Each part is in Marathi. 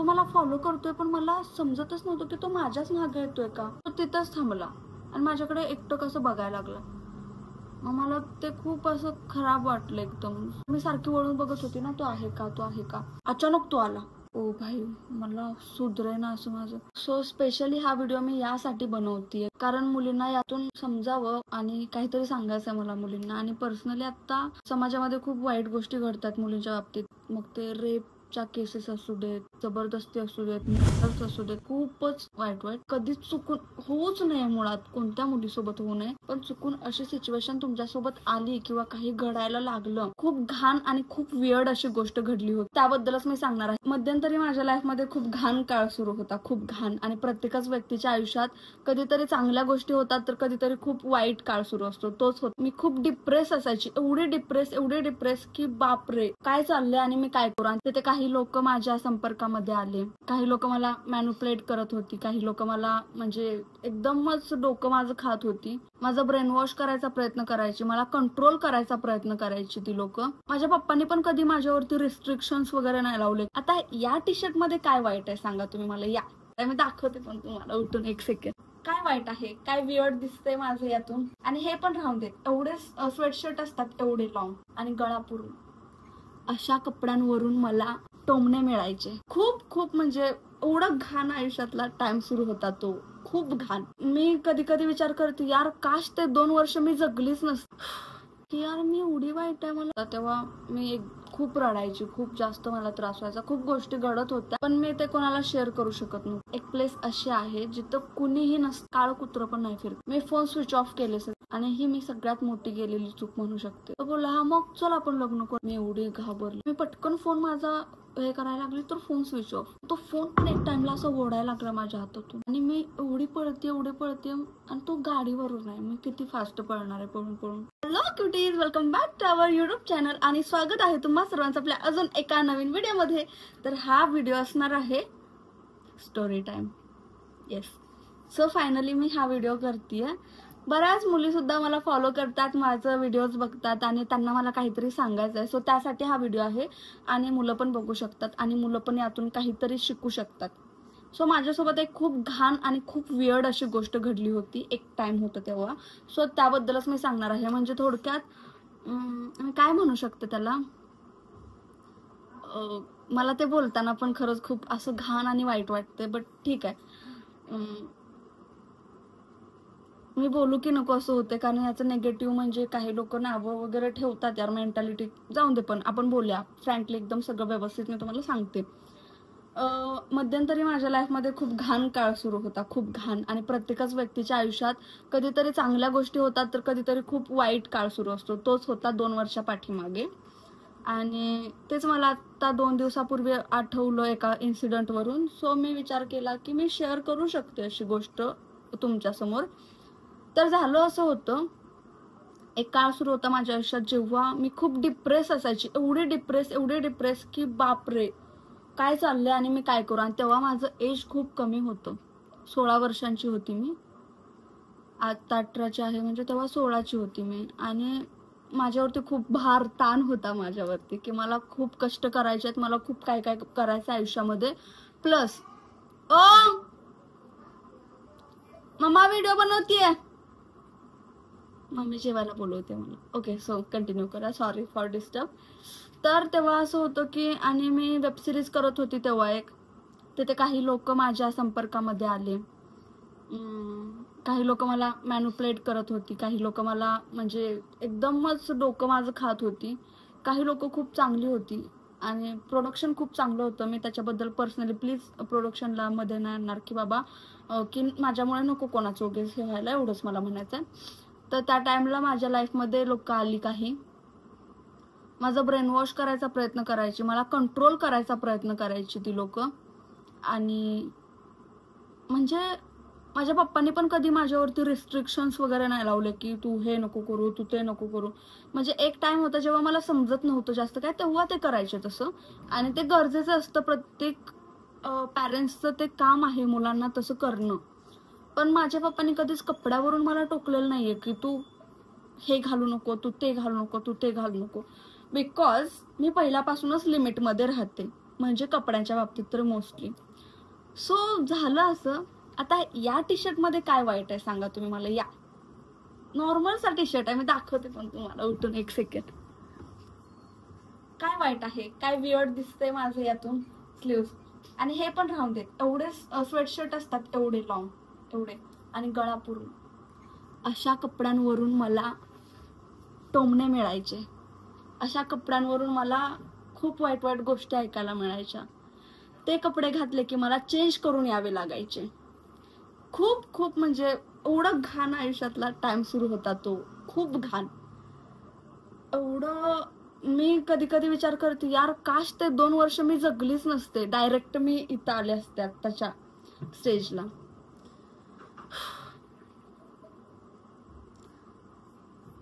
तो मला फॉलो करतोय पण मला समजतच नव्हतं की तो माझ्याच मागे येतोय का. तो तिथंच थांबला आणि माझ्याकडे एकटक असं बघायला लागला. मग मला ते खूप असं खराब वाटलं एकदम. मी सारखी वळून बघत होती ना, तो आहे का, तो आहे का. अचानक तो आला. ओ भाई, मला सुधरे ना असं माझं. सो स्पेशली हा व्हिडिओ मी यासाठी बनवतीये कारण मुलींना यातून समजावं आणि काहीतरी सांगायचं मला मुलींना. आणि पर्सनली आता समाजामध्ये खूप वाईट गोष्टी घडतात मुलींच्या बाबतीत. मग ते रेपच्या केसेस असू देत, जबरदस्ती असू देत, मर्डर्स असू देत, खूपच वाईट. कधीच चुकून होऊच नये, मुळात कोणत्या मुलीसोबत होऊ नये. पण चुकून अशी सिच्युएशन तुमच्यासोबत आली किंवा काही घडायला लागलं, खूप घाण आणि खूप वियर्ड अशी गोष्ट घडली होती, त्याबद्दलच मी सांगणार आहे. मध्यंतरी माझ्या लाईफ मध्ये खूप घाण काळ सुरू होता, खूप घाण. आणि प्रत्येकच व्यक्तीच्या आयुष्यात कधीतरी चांगल्या गोष्टी होतात तर कधीतरी खूप वाईट काळ सुरू असतो. तोच होत. मी खूप डिप्रेस असायची, एवढे डिप्रेस की बापरे काय चाललंय आणि मी काय करू. आणि तिथे काही लोक माझ्या संपर्कामध्ये आले, काही लोक मला मॅन्युप्लेट करत होती, काही लोक मला म्हणजे एकदमच डोकं माझं खात होती. माझं ब्रेन वॉश करायचा प्रयत्न करायची, मला कंट्रोल करायचा प्रयत्न करायची ती लोक. माझ्या पप्पांनी पण कधी माझ्यावरती रिस्ट्रिक्शन्स वगैरे नाही लावले. आता या टी शर्ट मध्ये काय वाईट आहे सांगा तुम्ही मला. या मी दाखवते पण तुम्हाला उठून एक सेकंड. काय वाईट आहे, काय वियर्ड दिसतंय माझं यातून. आणि हे पण राहून देत, एवढे स्वेटशर्ट असतात एवढे लॉंग आणि गळा पुरून, अशा कपड्यांवरून मला टोमणे मिळायचे. खूप म्हणजे एवढं घाण आयुष्यातला टाइम सुरू होता तो, खूप घाण. मी कधी कधी विचार करते यार, काश ते 2 वर्ष मी जगलीच नसते की यार मी एवढी वाईट आहे मला. तेव्हा मी खूप रडायची, खूप जास्त मला त्रास व्हायचा, खूप गोष्टी घडत होत्या पण मी ते कोणाला शेअर करू शकत नव्हते. एक प्लेस अशी आहे जिथं कुणीही नसतं, काळ कुत्र पण नाही फिरत. मी फोन स्विच ऑफ केले आणि ही मी सगळ्यात मोठी गेलेली चूक म्हणू शकते. तो बोलला हा मग चल आपण लग्न करू. मी एवढी घाबरली, मी पटकन फोन माझा हे करायला लागली तर फोन स्विच ऑफ. तो फोन पण एक टाइमला असं ओढायला लागला माझ्या हातातून आणि मी एवढी पळते आणि तो गाडीवरून आहे. मी किती फास्ट पळणार आहे पळून. Hello cuties, welcome back to our YouTube channel आणि स्वागत आहे तुम्हा सर्वांचं आपल्या अजून एका नवीन व्हिडिओ मध्ये. तर हा व्हिडिओ असणार आहे story time. Yes, so finally मी हा व्हिडिओ करतेय. बऱ्याच मुली सुद्धा मला फॉलो करतात, माझं व्हिडिओज बघतात आणि त्यांना मला काहीतरी सांगायचं आहे. सो त्यासाठी हा व्हिडिओ आहे आणि मुलं पण बघू शकतात आणि मुलं पण यातून काहीतरी शिकू शकतात. सो माझ्यासोबत एक खूप घाण आणि खूप वियर्ड अशी गोष्ट घडली होती, एक टाइम होता तेव्हा. सो त्याबद्दलच मी सांगणार आहे. म्हणजे थोडक्यात मी काय म्हणू शकते त्याला, मला ते बोलताना पण खरंच खूप असं घाण आणि वाईट वाटते, बट ठीक आहे. मी बोलू की नको असं होते कारण याचं नेगेटिव्ह म्हणजे काही लोक नावं वगैरे ठेवतात यार, मेंटॅलिटी जाऊन दे. पण आपण बोलूया फ्रँकली, एकदम सगळं व्यवस्थित मी तुम्हाला सांगते. मध्यंतरी माझ्या लाईफमध्ये खूप घाण काळ सुरू होता, खूप घाण. आणि प्रत्येकच व्यक्तीच्या आयुष्यात कधीतरी चांगल्या गोष्टी होतात तर कधीतरी खूप वाईट काळ सुरू असतो. तोच होता 2 वर्षा पाठीमागे. आणि तेच मला आता 2 दिवसापूर्वी आठवलं एका इन्सिडेंटवरून. सो मी विचार केला की मी शेअर करू शकते अशी गोष्ट तुमच्यासमोर. तर झालं असं होतं, एक काळ सुरू होता माझ्या आयुष्यात जेव्हा मी खूप डिप्रेस असायची, एवढे डिप्रेस की बापरे काय चाललंय आणि मी काय करू. आणि तेव्हा माझं एज खूप कमी होतं, 16 वर्षांची होती मी. आता 18ची आहे, म्हणजे तेव्हा 16ची होती मी. आणि माझ्यावरती खूप भार ताण होता माझ्यावरती की मला खूप कष्ट करायचे आहेत, मला खूप काय काय करायचं आयुष्यामध्ये. प्लस मम्मा व्हिडिओ बनवतीये, मम्मी जेवायला बोलवते मला. ओके, सो कंटिन्यू करा, सॉरी फॉर डिस्टर्ब. तर तेव्हा असं होतं की आणि मी वेबसिरीज करत होती तेव्हा एक, तिथे काही लोक माझ्या संपर्कामध्ये आले. काही लोक मला मॅन्युप्लेट करत होती, काही लोक मला म्हणजे एकदमच डोकं माझं खात होती. काही लोक खूप चांगली होती आणि प्रोडक्शन खूप चांगलं होतं. मी त्याच्याबद्दल पर्सनली प्लीज प्रोडक्शनला मध्ये नाही आणणार की बाबा की माझ्यामुळे नको कोणाचं उगीच हे व्हायला, एवढंच मला म्हणायचं आहे. तर त्या टाइमला माझ्या लाईफमध्ये लोक आली, काही माझं ब्रेन वॉश करायचा प्रयत्न करायची, मला कंट्रोल करायचा प्रयत्न करायची ती लोक. आणि म्हणजे माझ्या पप्पांनी पण कधी माझ्यावरती रिस्ट्रिक्शन्स वगैरे नाही लावले की तू हे नको करू, तू ते नको करू. म्हणजे एक टाइम होता जेव्हा मला समजत नव्हतं जास्त काय, तेव्हा ते करायचे तसं. आणि ते गरजेचं असतं, प्रत्येक पॅरेंट्सचं ते काम आहे मुलांना तसं करणं. पण माझ्या पप्पांनी कधीच कपड्यावरून मला टोकलेलं नाहीये की तू हे घालू नको, तू ते घालू नको, तू ते घालू नको. बिकॉज मी पहिल्यापासूनच लिमिटमध्ये राहते. म्हणजे कपड्यांच्या बाबतीत तर मोस्टली. सो झालं असं, आता या टी शर्टमध्ये काय वाईट आहे सांगा तुम्ही मला. या नॉर्मलचा टी शर्ट आहे, मी दाखवते पण तुम्हाला उठून 1 सेकंड. काय वाईट आहे, काय वियर्ड दिसतंय माझं यातून स्लीव्स. आणि हे पण राहून देत, एवढे स्वेटशर्ट असतात एवढे लॉंग, एवढे, आणि गळा पूर्ण. अशा कपड्यांवरून मला टोमणे मिळायचे. अशा कपड्यांवरून मला खूप वाईट वाईट गोष्टी ऐकायला मिळायच्या. ते कपडे घातले की मला चेंज करून यावे लागायचे. खूप खूप म्हणजे एवढं घाण आयुष्यातला टाइम सुरू होता तो, खूप घाण. एवढं मी कधी कधी विचार करते, यार काश ते 2 वर्ष मी जगलीच नसते, डायरेक्ट मी इथं आले असते आत्ताच्या स्टेजला.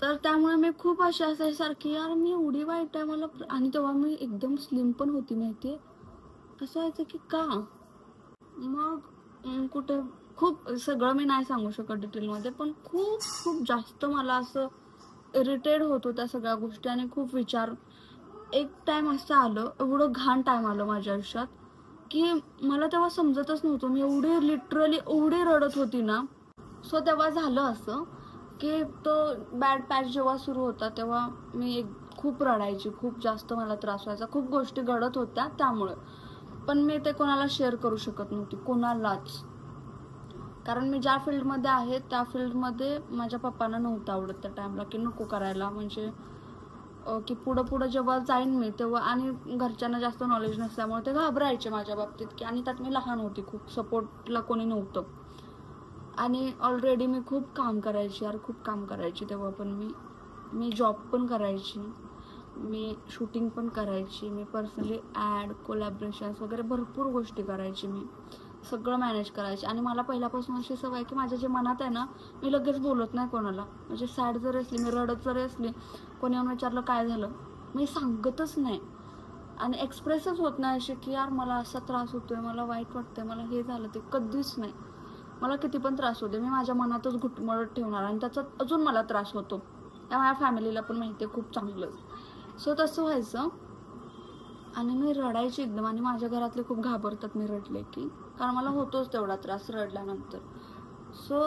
तर त्यामुळे मी खूप अशी असायसारखी, यार मी एवढी वाईट आहे मला. आणि तेव्हा मी एकदम स्लिम पण होती माहितीये. असं व्हायचं की का. मग कुठे खूप सगळं मी नाही सांगू शकत डिटेलमध्ये, पण खूप खूप जास्त मला असं इरिटेट होत होत्या सगळ्या गोष्टी. आणि खूप विचार, एक टाइम असं आलं, एवढं घाण टाइम आलं माझ्या आयुष्यात की मला तेव्हा समजतच नव्हतं. मी एवढी लिटरली एवढी रडत होती ना. सो तेव्हा झालं असं की तो बॅड पॅच जेव्हा सुरू होता तेव्हा मी खूप रडायची, खूप जास्त मला त्रास व्हायचा, खूप गोष्टी घडत होत्या त्यामुळे. पण मी ते कोणाला शेअर करू शकत नव्हती, कोणालाच. कारण मी ज्या फील्डमध्ये आहे त्या फील्डमध्ये माझ्या पप्पांना नव्हतं आवडत त्या टाइमला की नको करायला. म्हणजे की पुढं पुढं जेव्हा जाईन मी तेव्हा, आणि घरच्यांना जास्त नॉलेज नसल्यामुळे ते घाबरायचे माझ्या बाबतीत की. आणि त्यात मी लहान होती, खूप सपोर्टला कोणी नव्हतं. आणि ऑलरेडी मी खूप काम करायची यार, खूप काम करायची तेव्हा. पण मी जॉब पण करायची, मी शूटिंग पण करायची, मी पर्सनली ॲड कोलॅबरेशन्स वगैरे भरपूर गोष्टी करायची, मी सगळं मॅनेज करायचे. आणि मला पहिल्यापासून अशी सवय आहे की माझ्या जे मनात आहे ना, मी लगेच बोलत नाही कोणाला. म्हणजे सॅड जरी असली, मी रडत जरी असली, कोणी येऊन विचारलं काय झालं, मी सांगतच नाही. आणि एक्सप्रेसच होत नाही अशी की यार मला असा त्रास होतोय, मला वाईट वाटतंय, मला हे झालं, ते कधीच नाही. मला किती पण त्रास होते, मी माझ्या मनातच घुटमळत ठेवणार. आणि त्याचा अजून मला त्रास होतो, त्या माझ्या फॅमिलीला पण माहिती आहे खूप चांगलं. सो तसं व्हायचं. आणि मी रडायची एकदम. आणि माझ्या घरातले खूप घाबरतात मी रडले की, कारण मला होतोच तेवढा त्रास रडल्यानंतर. सो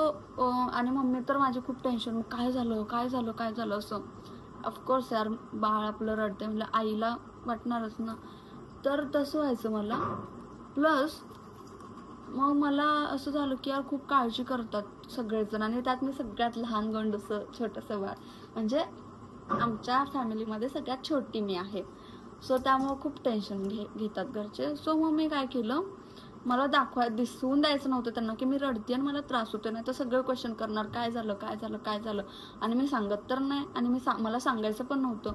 आणि मम्मी तर माझी खूप टेन्शन, काय झालं काय झालं काय झालं असं. ऑफकोर्स यार बाळ आपलं रडते म्हणजे आईला वाटणारच ना. तर तसं व्हायचं मला. प्लस मग मला असं झालं की यार खूप काळजी करतात सगळेजण. आणि त्यात मी सगळ्यात लहान गंडूचं छोटंसं बाळ, म्हणजे आमच्या फॅमिलीमध्ये सगळ्यात छोटी मी आहे. सो त्यामुळे खूप टेन्शन घेतात घरचे. सो मग मी काय केलं, मला दिसून द्यायचं नव्हतं त्यांना की मी रडते आणि मला त्रास होतो. नाही तर सगळे क्वेश्चन करणार, काय झालं काय झालं काय झालं. आणि मी सांगत तर नाही, आणि मला सांगायचं पण नव्हतं.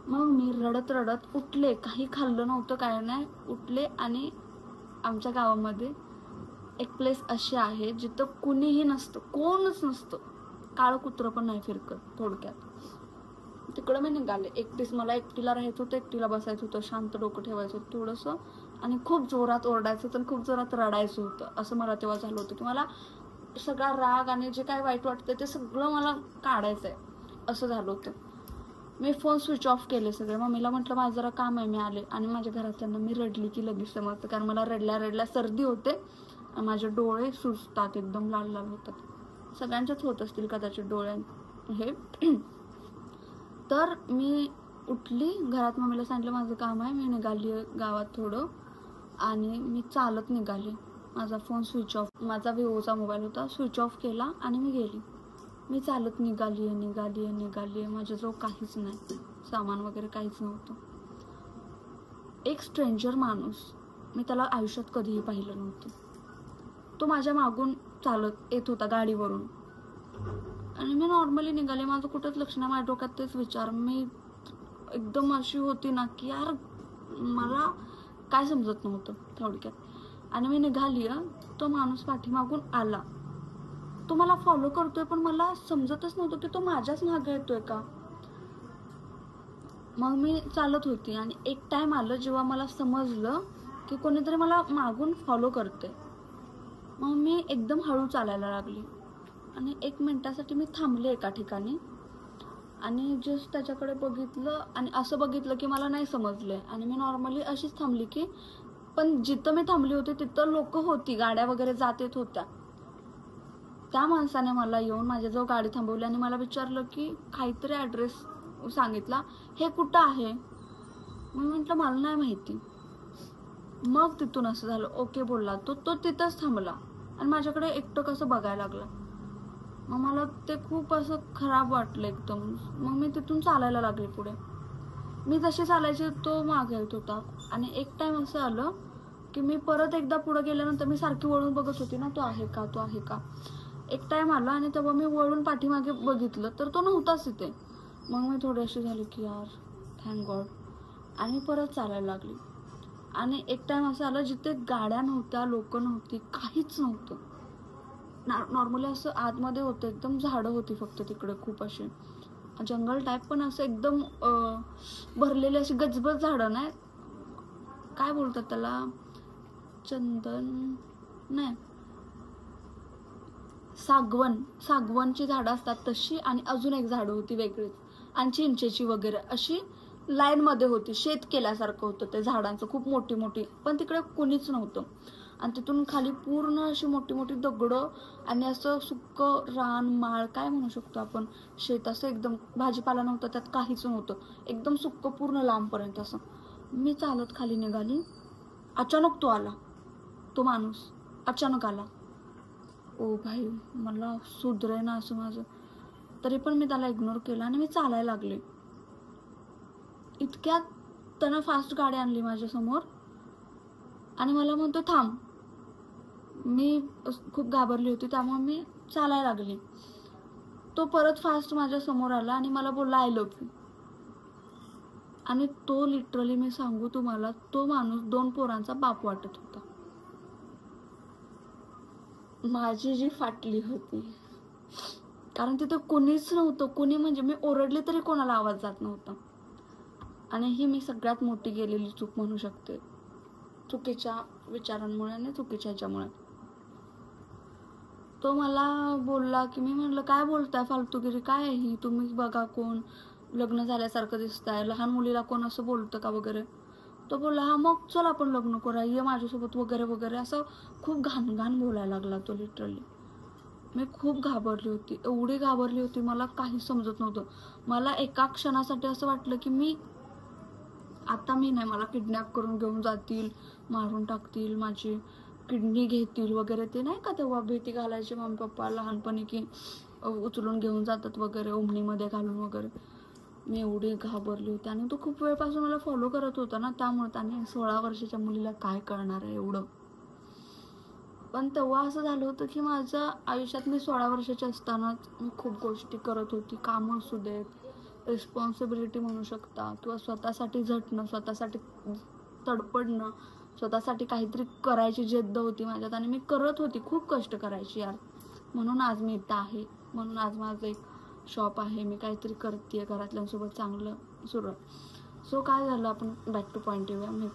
मग मी रडत रडत उठले, काही खाल्लं नव्हतं काय नाही, उठले. आणि आमच्या गावामध्ये एक प्लेस अशी आहे जिथं कुणीही नसतं, कोणच नसतं, काळं कुत्रं पण नाही फिरकत थोडक्यात. तिकडं मी निघाले एकटीच. मला एकटीला राहायचं होतं, एकटीला बसायचं होतं, शांत डोकं ठेवायचं होतं थोडंसं. आणि खूप जोरात ओरडायचं होतं आणि खूप जोरात रडायचं होतं. असं मला तेव्हा झालं होतं की मला सगळा राग आणि जे काय वाईट वाटतं ते सगळं मला काढायचं आहे, असं झालं होतं. मी फोन स्विच ऑफ केले सगळे. मम्मीला म्हटलं माझं जरा काम आहे, मी आले. आणि माझ्या घरातल्यांना मी रडली की लगेच समजतं, कारण मला रडल्या रडल्या सर्दी होते आणि माझे डोळे सुजतात, एकदम लाल लाल होतात. सगळ्यांच्याच होत असतील कदाचित डोळे हे. तर मी उठली, घरात मम्मीला सांगितलं माझं काम आहे, मी निघाली गावात थोडं. आणि मी चालत निघाले. माझा फोन स्विच ऑफ, माझा विवोचा मोबाईल होता, स्विच ऑफ केला आणि मी गेली. मी चालत निघाली आहे. माझ्याजवळ काहीच नाही, सामान वगैरे काहीच नव्हतं. एक स्ट्रेंजर माणूस, मी त्याला आयुष्यात कधीही पाहिलं नव्हतं. तो माझ्या मागून चालत येत होता गाडीवरून. आणि मी नॉर्मली निघाले, माझं कुठंच लक्ष नाही, माझ्या डोक्यात तेच विचार. मी एकदम अशी होती ना की यार मला काय समजत नव्हतं थोडक्यात. आणि मी निघाली, तो माणूस पाठीमागून आला. तो मला फॉलो करतोय पण मला समजतच नव्हतं की तो माझ्याच मागे येतोय का. मग मी चालत होती आणि एक टाइम आलं जेव्हा मला समजलं की कोणीतरी मला मागून फॉलो करते. मग मी एकदम हळू चालायला लागली आणि 1 मिनिटासाठी मी थांबले एका ठिकाणी. आणि जस्ट त्याच्याकडे बघितलं आणि असं बघितलं की मला नाही समजलं आणि मी नॉर्मली अशीच थांबली की, पण जिथं मी थांबली होती तिथं लोक होती, गाड्या वगैरे जात येत होत्या. त्या माणसाने मला येऊन माझ्याजवळ गाडी थांबवली आणि मला विचारलं की काहीतरी ॲड्रेस सांगितला, हे कुठं आहे? मी म्हटलं मला नाही माहिती. मग तिथून असं झालं, ओके बोलला तो तिथंच थांबला आणि माझ्याकडे एकटं कसं बघायला लागला. मग मला ते खूप असं खराब वाटलं एकदम. मग मी तिथून चालायला लागले पुढे. मी जशी चालायची तो मागे येत होता आणि एक टाइम असं आलं की मी परत एकदा पुढे गेल्यानंतर मी सारखी वळून बघत होती ना, तो आहे का, तो आहे का. एक टाइम आला आणि तेव्हा मी वळून पाठीमागे बघितलं तर तो नव्हताच तिथे. मग मी थोडीशी झाली की यार थँक गॉड, आणि परत चालायला लागली. आणि एक टाइम असं आलं जिथे गाड्या नव्हत्या, लोक नव्हती, काहीच नव्हतं. नॉर्मली असं आतमध्ये होतं, एकदम झाडं होती फक्त तिकडे, खूप असे जंगल टाईप, पण असं एकदम भरलेले अशी गजबज झाडं नाही, काय बोलतात त्याला, चंदन नाही, सागवनची झाडं असतात तशी, आणि अजून एक झाडं होती वेगळीच, आणि चिंचेची वगैरे अशी लाईनमध्ये होती. शेत केल्यासारखं होतं ते झाडांचं, खूप मोठी मोठी, पण तिकडे कुणीच नव्हतं. आणि तिथून खाली पूर्ण अशी मोठी मोठी दगडं आणि असं सुक्क रान माळ काय म्हणू शकतो आपण, शेत असं एकदम, भाजीपाला नव्हता त्यात, काहीच नव्हतं, एकदम सुक्क पूर्ण लांबपर्यंत असं. मी चालत खाली निघाली, अचानक तो आला, तो माणूस अचानक आला. ओ भाई, मला सुधरे ना असं माझं, तरी पण मी त्याला इग्नोर केला आणि मी चालायला लागले. इतक्यात त्यानं फास्ट गाडी आणली माझ्यासमोर आणि मला म्हणतो थांब. मी खूप घाबरली होती त्यामुळे मी चालायला लागली. तो परत फास्ट माझ्या समोर आला आणि मला बोलला आय लव्ह यू. आणि तो लिटरली, मी सांगू तुम्हाला, तो माणूस 2 पोरांचा बाप वाटत होता. माझी जी फाटली होती, कारण तिथं कोणीच नव्हतं. कोणी म्हणजे मी ओरडले तरी कोणाला आवाज जात नव्हता. आणि ही मी सगळ्यात मोठी गेलेली चूक म्हणू शकते, चुकीच्या विचारांमुळे आणि चुकीच्या ह्याच्यामुळे. तो मला बोलला की, मी म्हणलं काय बोलताय फालतूगिरी, काय आहे ही, तुम्ही बघा कोण, लग्न झाल्यासारखं दिसताय, लहान मुलीला कोण असं बोलतं का वगैरे. तो बोलला हा मग चल आपण लग्न करूया, ये माझ्यासोबत वगैरे वगैरे, असं खूप घाण बोलायला लागला तो लिटरली. मी खूप घाबरली होती, एवढी घाबरली होती, मला काही समजत नव्हतं. मला एका क्षणासाठी असं वाटलं की मी नाही, मला किडनॅप करून घेऊन जातील, मारून टाकतील, माझी किडनी घेतील वगैरे. ते नाही का तेव्हा भीती घालायची मम्मी पप्पा लहानपणी की उचलून घेऊन जातात वगैरे, ओमनीमध्ये घालून वगैरे. मी एवढी घाबरली होती. आणि तो खूप वेळपासून मला फॉलो करत होता ना, त्यामुळे त्याने 16 वर्षाच्या मुलीला काय कळणार आहे एवढं. पण तेव्हा असं झालं होतं की माझ्या आयुष्यात मी 16 वर्षाची असतानाच मी खूप गोष्टी करत होती, कामं असू देत, रिस्पॉन्सिबिलिटी म्हणू शकता, किंवा स्वतःसाठी झटणं, स्वतःसाठी तडपडणं, स्वतःसाठी काहीतरी करायची जिद्द होती माझ्यात. आणि मी करत होती, खूप कष्ट करायची यार. म्हणून आज मी इथं आहे, म्हणून आज माझं एक शॉप आहे, मी काहीतरी करते, घरातल्यांसोबत चांगलं सुरू आहे. सो काय झालं, आपण बॅक टू पॉईंट येऊया. मी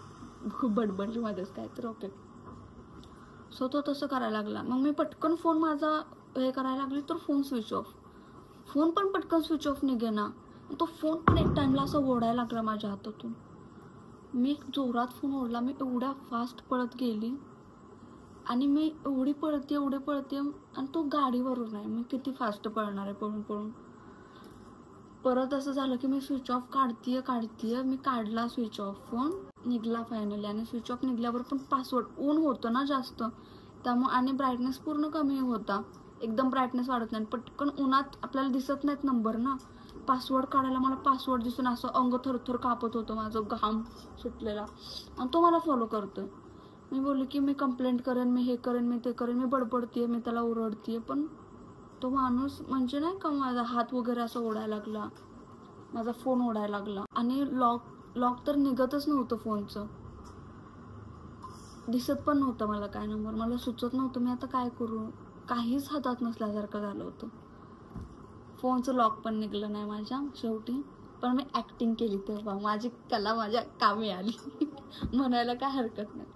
खूप बडबडली मध्येच काय तर, ओके. सो तो तसं करायला लागला. मग मी पटकन फोन माझा हे करायला लागली तर फोन स्विच ऑफ. फोन पण पटकन स्विच ऑफ निघेना. तो फोन पण एक टाइमला असं ओढायला लागला माझ्या हातातून. मी जोरात फोन ओढला. मी एवढ्या फास्ट पळत गेली आणि मी एवढी पळते आणि तो गाडीवरून आहे. मी किती फास्ट पळणार आहे पळून पळून. परत असं झालं की मी स्विच ऑफ काढतीये. मी काढला स्विच ऑफ, फोन निघला फायनली. आणि स्विच ऑफ निघल्यावर पण पासवर्ड, ऊन होतं ना जास्त त्यामुळे, आणि ब्राईटनेस पूर्ण कमी होता, एकदम ब्राईटनेस वाढत नाही. पटकन उन्हात आपल्याला दिसत नाहीत नंबर ना. पासवर्ड काढायला मला पासवर्ड दिसून असं अंग थरथर कापत होतं माझं, घाम सुटलेला. आणि तो मला फॉलो करतोय. मी बोलली की मी कंप्लेंट करेन, मी हे करेन, मी ते करेन, मी बडबडतीये, मी त्याला ओरडतीये. पण तो माणूस म्हणजे नाही का, माझा हात वगैरे असं ओढायला लागला, माझा फोन ओढायला लागला. आणि लॉक तर निघतच नव्हतं फोनचं, दिसत पण नव्हतं मला काय नंबर. मला सुचत नव्हतं मी आता काय करू, काहीच हातात नसल्यासारखं झालं होतं. फोनचं लॉक पण निघलं नाही माझ्या शेवटी. पण मी ॲक्टिंग केली तेव्हा, माझी कला माझ्या कामी आली म्हणायला काय हरकत नाही.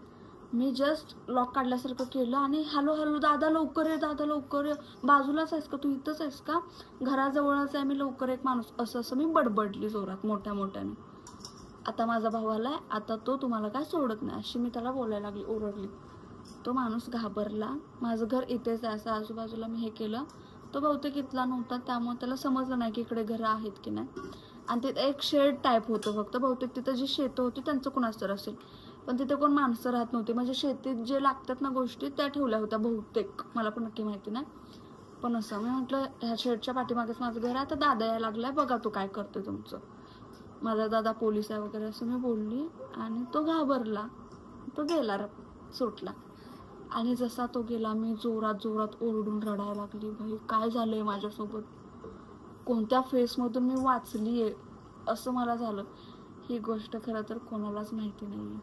मी जस्ट लॉक काढल्यासारखं केलं आणि हॅलो हॅलो दादा लवकर ये, दादा लवकर ये, बाजूलाच आहेस का तू, इथंच आहेस का, घराजवळच आहे मी, लवकर एक माणूस, असं असं मी बडबडली जोरात मोठ्या मोठ्याने. आता माझा भाऊ आलाय, आता तो तुम्हाला काय सोडत नाही, अशी मी त्याला बोलायला लागली, ओरडली. तो माणूस घाबरला. माझं घर इथेच आहे असं आजूबाजूला मी हे केलं. तो बहुतेक इथला नव्हता, त्यामुळे त्याला समजलं नाही की इकडे घरं आहेत की नाही. आणि तिथे एक शेड टाईप होतं फक्त, बहुतेक तिथं जी शेतं होती त्यांचं कुणाच तर असेल, पण तिथे कोण माणसं राहत नव्हती. म्हणजे शेतीत जे लागतात ना गोष्टी त्या ठेवल्या होत्या बहुतेक, मला पण नक्की माहिती नाही. पण असं मी म्हटलं ह्या शेडच्या पाठीमागेच माझं घर आहे, आता दादा यायला लागलाय, बघा तो काय करतोय तुमचं, माझा दादा पोलीस आहे वगैरे असं मी बोलली. आणि तो घाबरला, तो गेला, सुटला. आणि जसा तो गेला मी जोरात जोरात ओरडून रडायला लागली. भाई काय झालंय माझ्यासोबत, कोणत्या फेसमधून मी वाचली आहे असं मला झालं. ही गोष्ट खरं तर कोणालाच माहिती नाही आहे,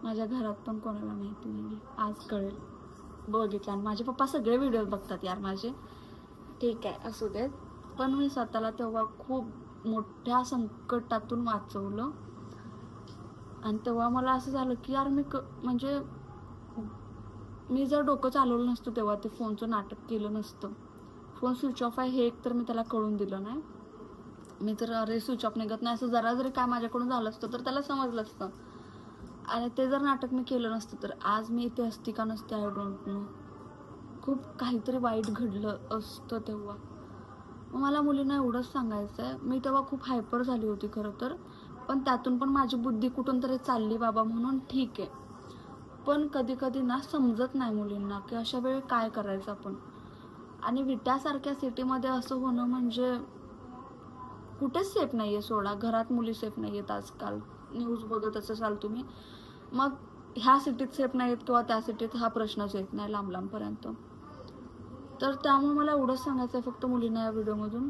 माझ्या घरात पण कोणाला माहिती नाही आहे. आज कळेल बघितलं. आणि माझे पप्पा सगळे व्हिडिओ बघतात यार माझे, ठीक आहे असू देत. पण मी स्वतःला तेव्हा खूप मोठ्या संकटातून वाचवलं. आणि तेव्हा मला असं झालं की यार म्हणजे मी जर डोकं चालवलं नसतं तेव्हा ते फोनचं नाटक केलं नसतं. फोन स्विच ऑफ आहे हे एक तर मी त्याला कळून दिलं नाही. मी तर अरे स्विच ऑफ निघत नाही असं जरा जरी काय माझ्याकडून झालं असतं तर त्याला समजलं असतं. आणि ते जर नाटक मी केलं नसतं तर आज मी इथे असती का नसते आय डोंट नो. खूप काहीतरी वाईट घडलं असतं तेव्हा. मला मुलींना एवढंच सांगायचं आहे, मी तेव्हा खूप हायपर झाली होती खरं तर, पण त्यातून पण माझी बुद्धी कुठून तरी चालली बाबा म्हणून ठीक आहे. पण कधी कधी ना समजत नाही मुलींना की अशा वेळी काय करायचं आपण. आणि विट्यासारख्या सिटीमध्ये असं होणं म्हणजे कुठेच सेफ नाही आहे. सोडा, घरात मुली सेफ नाही आहेत आजकाल, न्यूज बघत असाल तुम्ही. मग ह्या सिटीत सेफ नाही आहेत किंवा त्या सिटीत हा प्रश्नच येत नाही लांब लांबपर्यंत. तर त्यामुळे मला एवढंच सांगायचं आहे फक्त मुलींना या व्हिडिओमधून.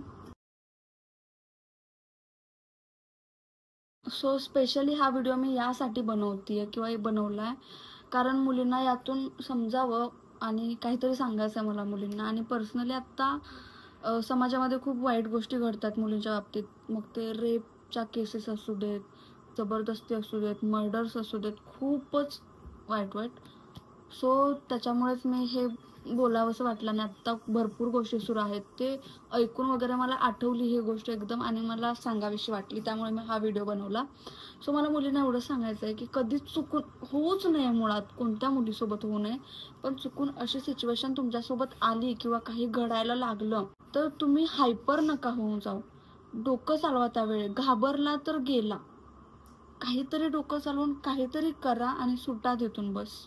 सो स्पेशली हा व्हिडिओ मी यासाठी बनवतीये किंवा बनवला आहे कारण मुलींना यातून समजावं आणि काहीतरी सांगायचं आहे मला मुलींना. आणि पर्सनली आत्ता समाजामध्ये खूप वाईट गोष्टी घडतात मुलींच्या बाबतीत. मग ते रेपच्या केसेस असू देत, जबरदस्ती असू देत, मर्डर्स असू देत, खूपच वाईट वाईट. सो त्याच्यामुळेच मी हे बोलावंसं वाटलं. आणि आत्ता भरपूर गोष्टी सुरू आहेत, ते ऐकून वगैरे मला आठवली ही गोष्ट एकदम आणि मला सांगावीशी वाटली, त्यामुळे मी हा व्हिडिओ बनवला. सो मला मुलींना एवढं सांगायचं आहे की कधीच चुकून होऊच नये, मुळात कोणत्या मुलीसोबत होऊ नये. पण चुकून अशी सिच्युएशन तुमच्यासोबत आली किंवा काही घडायला लागलं तर तुम्ही हायपर नका होऊन जाऊ. डोकं चालवा त्यावेळी, घाबरला तर गेला. काहीतरी डोकं चालवून काहीतरी करा आणि सुटा तिथून बस.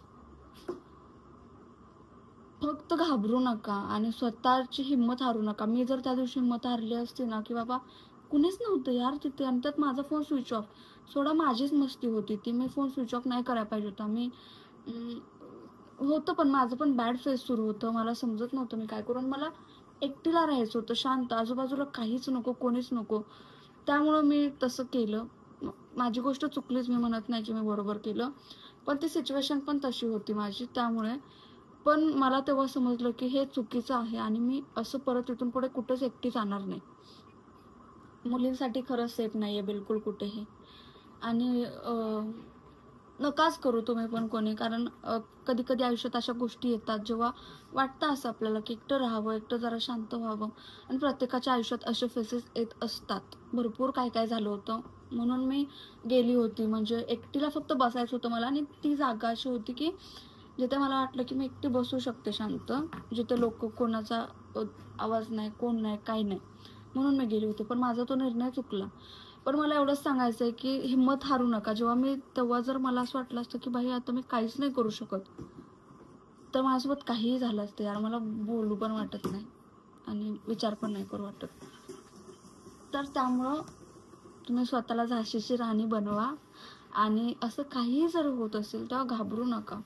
फक्त घाबरू नका आणि स्वतःची हिंमत हारू नका. मी जर त्या दिवशी हिंमत हारली असती ना की बाबा कुणीच नव्हतं यार तिथे, आणि त्यात माझा फोन स्विच ऑफ, सोडा माझीच मस्ती होती ती, मी फोन स्विच ऑफ नाही करायला पाहिजे होता. मी होतं पण माझं पण बॅड फेस सुरू होतं, मला समजत नव्हतं मी काय करून. मला एकटीला राहायचं होतं शांत, आजूबाजूला काहीच नको, कोणीच नको. त्यामुळं मी तसं केलं. माझी गोष्ट चुकलीच, मी म्हणत नाही की मी बरोबर केलं, पण ती सिच्युएशन पण तशी होती माझी. त्यामुळे पण मला तेव्हा समजलं की हे चुकीचं आहे आणि मी असं परत इथून पुढे कुठंच एकटी जाणार नाही. मुलींसाठी खरंच सेफ नाही आहे बिलकुल कुठेही. आणि नकाच करू तुम्ही पण कोणी, कारण कधी कधी आयुष्यात अशा गोष्टी येतात जेव्हा वाटतं असं आपल्याला की एकटं राहावं, एकटं जरा शांत व्हावं. आणि प्रत्येकाच्या आयुष्यात असे फेसेस येत असतात. भरपूर काय काय झालं होतं म्हणून मी गेली होती. म्हणजे एकटीला फक्त बसायचं होतं मला, आणि ती जागा अशी होती की जिथे मला वाटलं की मी एकटी बसू शकते शांत, जिथे लोक कोणाचा आवाज नाही, कोण नाही, काही नाही, म्हणून मी गेली होती. पण माझा तो निर्णय चुकला. पण मला एवढंच सांगायचं आहे की हिंमत हारू नका. तेव्हा जर मला असं वाटलं असतं की भाई आता मी काहीच नाही करू शकत, तर माझ्यासोबत काहीही झालं असतं यार, मला बोलू पण वाटत नाही आणि विचार पण नाही करू वाटत. तर त्यामुळं तुम्ही स्वतःला झाशीची राणी बनवा. आणि असं काहीही जर होत असेल तेव्हा घाबरू नका.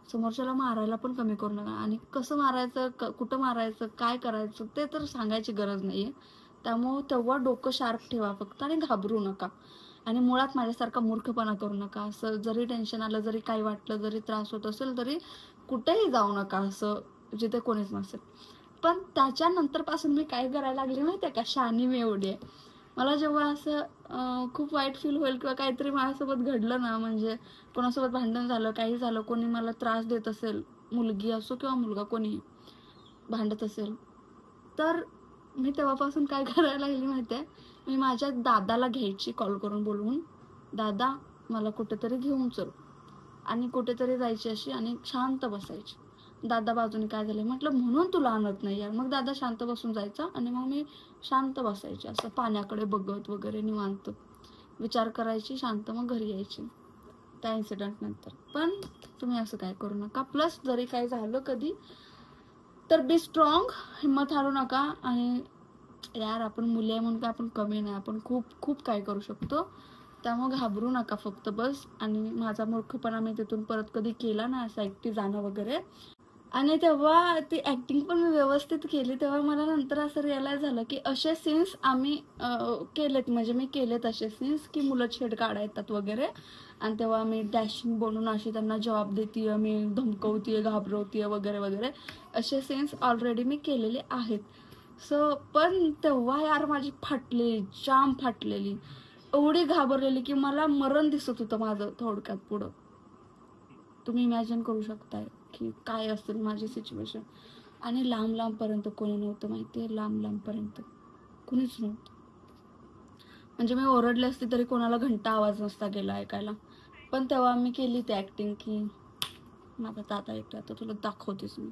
समोरच्याला मारायला पण कमी करू नका. आणि कसं मारायचं, कुठं मारायचं, काय करायचं ते तर सांगायची गरज नाही आहे. त्यामुळं तेव्हा डोकं शार्प ठेवा फक्त आणि घाबरू नका. आणि मुळात माझ्यासारखा मूर्खपणा करू नका. असं जरी टेन्शन आलं, जरी काही वाटलं, जरी त्रास होत असेल तरी कुठेही जाऊ नका असं जिथे कोणीच नसेल. पण त्याच्यानंतरपासून मी काय करायला लागले माहिती आहे का, शहाणी मी एवढी आहे. मला जेव्हा असं खूप वाईट फील होईल किंवा काहीतरी माझ्यासोबत घडलं ना, म्हणजे कोणासोबत भांडण झालं, काही झालं, कोणी मला त्रास देत असेल, मुलगी असो किंवा मुलगा, कोणी भांडत असेल, तर मी तेव्हापासून काय करायला लागली माहिती आहे, मी माझ्या दादाला घ्यायची कॉल करून बोलवून, दादा मला कुठेतरी घेऊन चल, आणि कुठेतरी जायची अशी आणि शांत बसायची. दादा बाजूने काय झालं म्हटलं, म्हणून तुला आणत नाही यार. मग दादा शांत बसून जायचा आणि मग मी शांत बसायची, असं पाण्याकडे बघत वगैरे निवांत विचार करायची, शांत मग घरी यायची त्या इन्सिडेंट नंतर. पण तुम्ही असं काय करू नका. प्लस जरी काय झालं कधी तर बी स्ट्रॉंग, हिम्मत हारू नका. आणि यार आपण मुली आहे म्हणून काय आपण कमी नाही, आपण खूप खूप काय करू शकतो. त्यामुळे घाबरू नका फक्त बस. आणि माझा मूर्खपणा मी तिथून परत कधी केला ना, असं एकटी जाणं वगैरे. आणि तेव्हा ती ॲक्टिंग पण मी व्यवस्थित केली. तेव्हा मला नंतर असं रिअलाईज झालं की असे सीन्स आम्ही केलेत, म्हणजे मी केलेत असे सीन्स की मुलं छेड काढायतात वगैरे. आणि तेव्हा मी डॅशिंग बनून अशी त्यांना जवाब देते, मी धमकवते, घाबरवते वगैरे वगैरे, असे सीन्स ऑलरेडी मी केलेले आहेत. सो पण तेव्हा यार माझी फाटलेली, जाम फाटलेली, एवढी घाबरलेली की मला मरण दिसत होतं माझं थोडक्यात पुढं. तुम्ही इमॅजिन करू शकताय की काय असेल माझी सिच्युएशन. आणि लांब लांबपर्यंत कोणी नव्हतं माहिती आहे, लांब लांबपर्यंत कुणीच नव्हतं. म्हणजे मी ओरडले असते तरी कोणाला घंटा आवाज नसता गेला ऐकायला. पण तेव्हा मी केली ती ॲक्टिंग की माझा दादा येतो आता तुला दाखवतेच मी.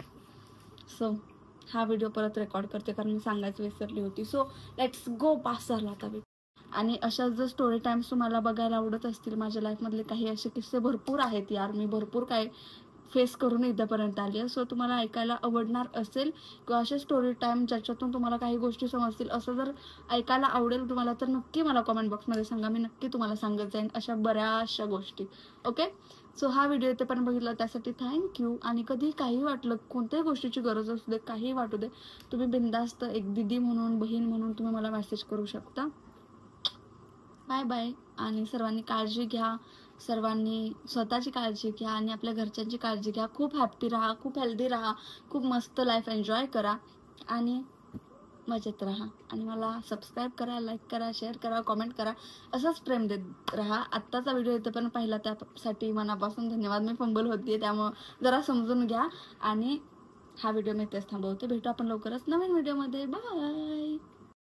सो हा व्हिडिओ परत रेकॉर्ड करते कारण मी सांगायचं विसरली होती. सो लेट्स गो, पास झाला आता. आणि अशाच जर स्टोरी टाइम्स तुम्हाला बघायला आवडत असतील, माझ्या लाईफमधले काही असे किस्से भरपूर आहेत यार, मी भरपूर काय फेस करून इथंपर्यंत आली आहे. सो तुम्हाला ऐकायला आवडणार असेल किंवा असे स्टोरी टाईम ज्याच्यातून तुम्हाला काही गोष्टी समजतील असं जर ऐकायला आवडेल तुम्हाला, तर नक्की मला कमेंट बॉक्समध्ये सांगा. मी नक्की तुम्हाला सांगत जाईन अशा बऱ्याचशा गोष्टी. ओके, सो हा व्हिडिओ इथे पण बघितला त्यासाठी थँक्यू. आणि कधी काही वाटलं, कोणत्याही गोष्टीची गरज असू दे, काही वाटू दे, तुम्ही बिंदास्त एक दिदी म्हणून, बहीण म्हणून तुम्ही मला मेसेज करू शकता. Bye bye. आणि सर्वांनी काळजी घ्या, सर्वांनी स्वतःची काळजी घ्या आणि आपल्या घरच्यांची काळजी घ्या. खूप हॅप्पी राहा, खूप हेल्दी राहा, खूप मस्त लाईफ एन्जॉय करा आणि मजेत राहा. आणि मला सबस्क्राईब करा, लाईक करा, शेअर करा, कॉमेंट करा, असंच प्रेम देत राहा. आत्ताचा व्हिडिओ इथे पण पाहिला त्यासाठी मनापासून धन्यवाद. मी फंबल होती त्यामुळं जरा समजून घ्या. आणि हा व्हिडिओ मी इथेच थांबवते. भेटू आपण लवकरच नवीन व्हिडिओमध्ये. बाय.